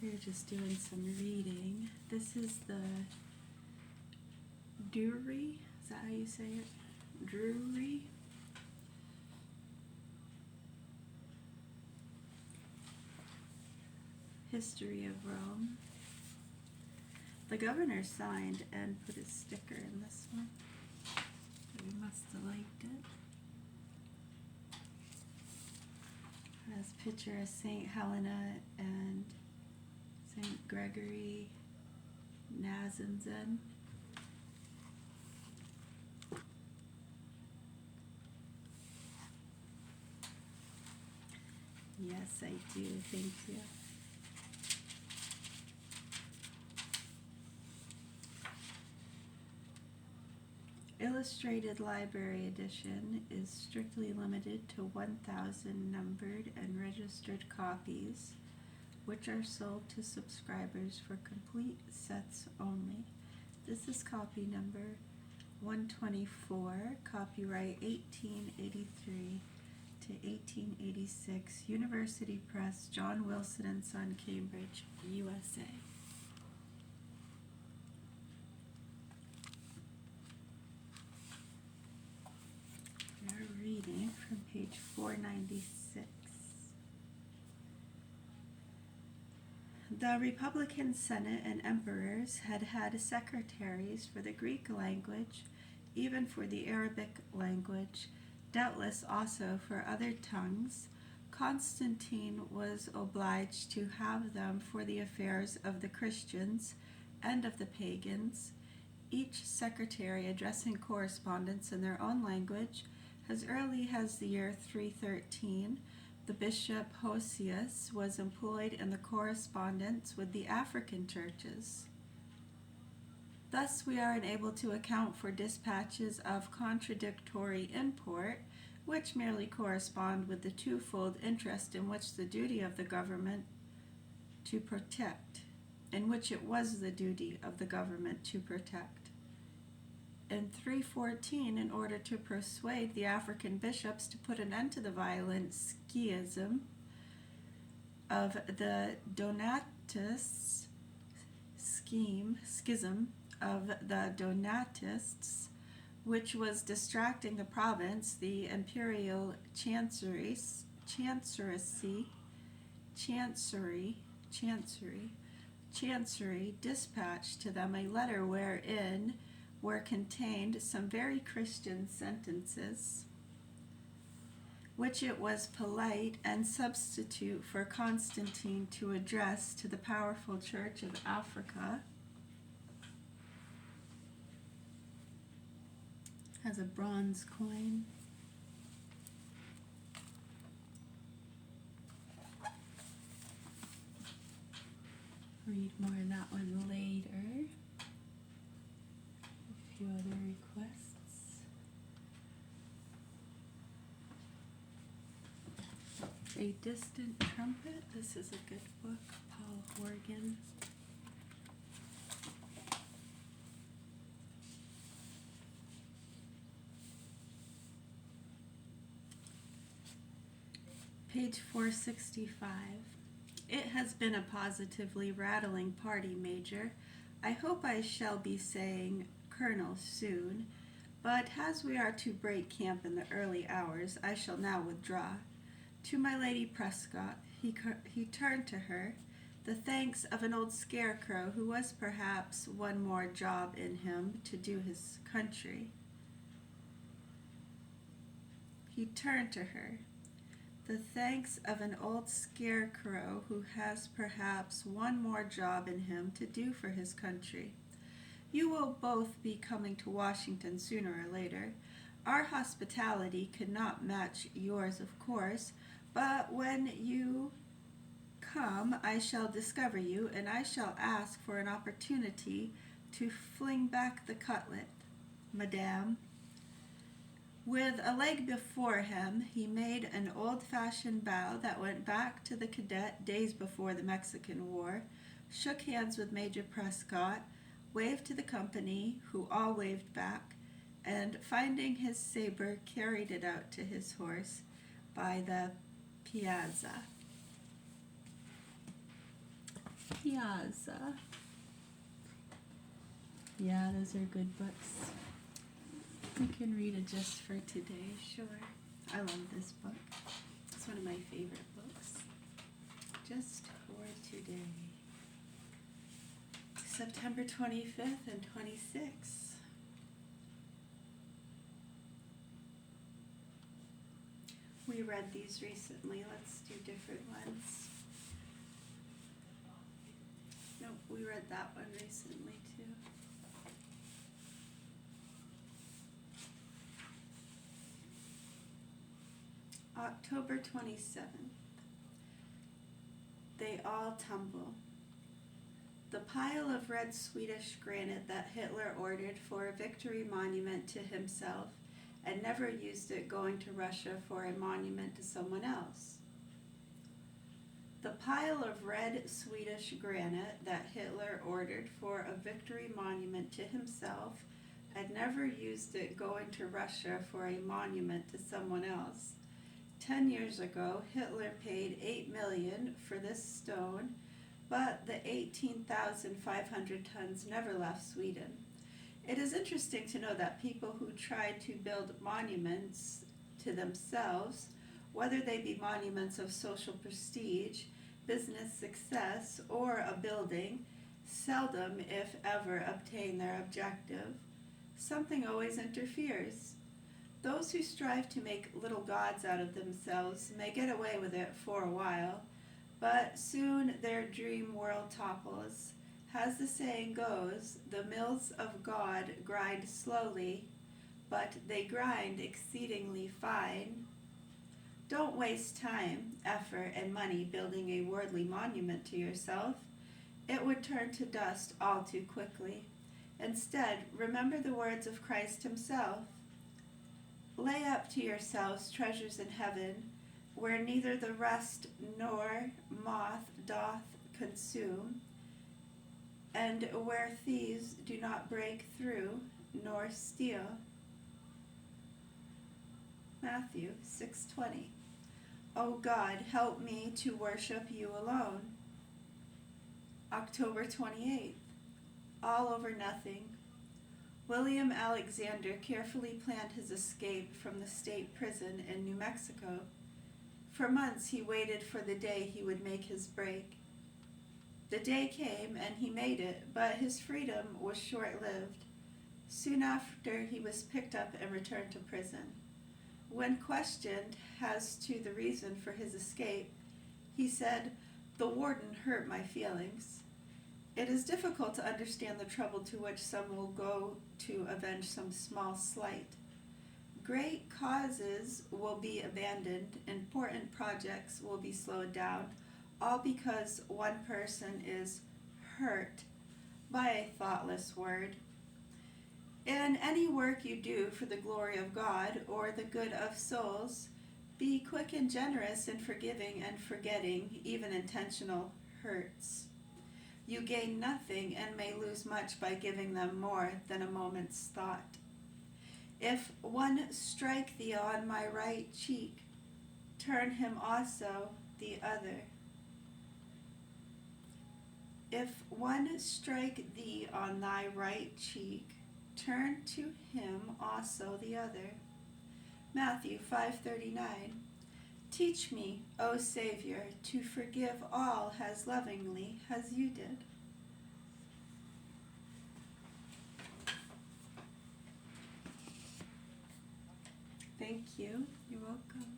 We're just doing some reading. This is the Drury. Is that how you say it? Drury. History of Rome. The governor signed and put a sticker in this one. We must have liked it. It has a picture of St. Helena and St. Gregory Nazianzen. Yes, I do. Thank you. Illustrated Library Edition is strictly limited to 1,000 numbered and registered copies, which are sold to subscribers for complete sets only. This is copy number 124, copyright 1883 to 1886, University Press, John Wilson and Son, Cambridge, USA. We're reading from page 496. The Republican Senate and emperors had had secretaries for the Greek language, even for the Arabic language, doubtless also for other tongues. Constantine was obliged to have them for the affairs of the Christians and of the pagans, each secretary addressing correspondence in their own language. As early as the year 313, the bishop Hosius was employed in the correspondence with the African churches. Thus we are unable to account for dispatches of contradictory import, which merely correspond with the twofold interest in which the duty of the government to protect, in which it was the duty of the government to protect. In 314, in order to persuade the African bishops to put an end to the violent schism of the Donatists, which was distracting the province, the imperial chancery dispatched to them a letter wherein were contained some very Christian sentences, which it was polite and substitute for Constantine to address to the powerful Church of Africa. Has a bronze coin. Read more of that one later. A few other requests. A Distant Trumpet. This is a good book. Paul Horgan. Page 465. It has been a positively rattling party, Major. I hope I shall be saying Colonel soon, but as we are to break camp in the early hours, I shall now withdraw. To my Lady Prescott, he turned to her, the thanks of an old scarecrow who was perhaps one more job in him to do his country. He turned to her, the thanks of an old scarecrow who has perhaps one more job in him to do for his country. You will both be coming to Washington sooner or later. Our hospitality could not match yours, of course, but when you come, I shall discover you, and I shall ask for an opportunity to fling back the cutlet, Madame. With a leg before him, he made an old-fashioned bow that went back to the cadet days before the Mexican War, shook hands with Major Prescott, waved to the company, who all waved back, and finding his saber, carried it out to his horse by the piazza. Piazza. Yeah, those are good books. We can read a just for today, sure. I love this book. It's one of my favorite books. Just for today. September 25th and 26th. We read these recently. Let's do different ones. Nope, we read that one recently too. October 27th. They all tumble. The pile of red Swedish granite that Hitler ordered for a victory monument to himself and never used it going to Russia for a monument to someone else. The pile of red Swedish granite that Hitler ordered for a victory monument to himself and never used it going to Russia for a monument to someone else. 10 years ago, Hitler paid $8 million for this stone, but the 18,500 tons never left Sweden. It is interesting to know that people who try to build monuments to themselves, whether they be monuments of social prestige, business success, or a building, seldom, if ever, obtain their objective. Something always interferes. Those who strive to make little gods out of themselves may get away with it for a while, but soon their dream world topples. As the saying goes, the mills of God grind slowly, but they grind exceedingly fine. Don't waste time, effort, and money building a worldly monument to yourself. It would turn to dust all too quickly. Instead, remember the words of Christ himself. Lay up to yourselves treasures in heaven, where neither the rust nor moth doth consume, and where thieves do not break through nor steal. Matthew 6:20. O God, help me to worship you alone. October 28th. All over nothing. William Alexander carefully planned his escape from the state prison in New Mexico. For months he waited for the day he would make his break. The day came and he made it, but his freedom was short-lived. Soon after, he was picked up and returned to prison. When questioned as to the reason for his escape, he said, "The warden hurt my feelings." It is difficult to understand the trouble to which some will go to avenge some small slight. Great causes will be abandoned, important projects will be slowed down, all because one person is hurt by a thoughtless word. In any work you do for the glory of God or the good of souls, be quick and generous in forgiving and forgetting even intentional hurts. You gain nothing and may lose much by giving them more than a moment's thought. If one strike thee on my right cheek, turn him also the other. If one strike thee on thy right cheek, turn to him also the other. Matthew 5:39. Teach me, O Savior, to forgive all as lovingly as you did. Thank you. You're welcome.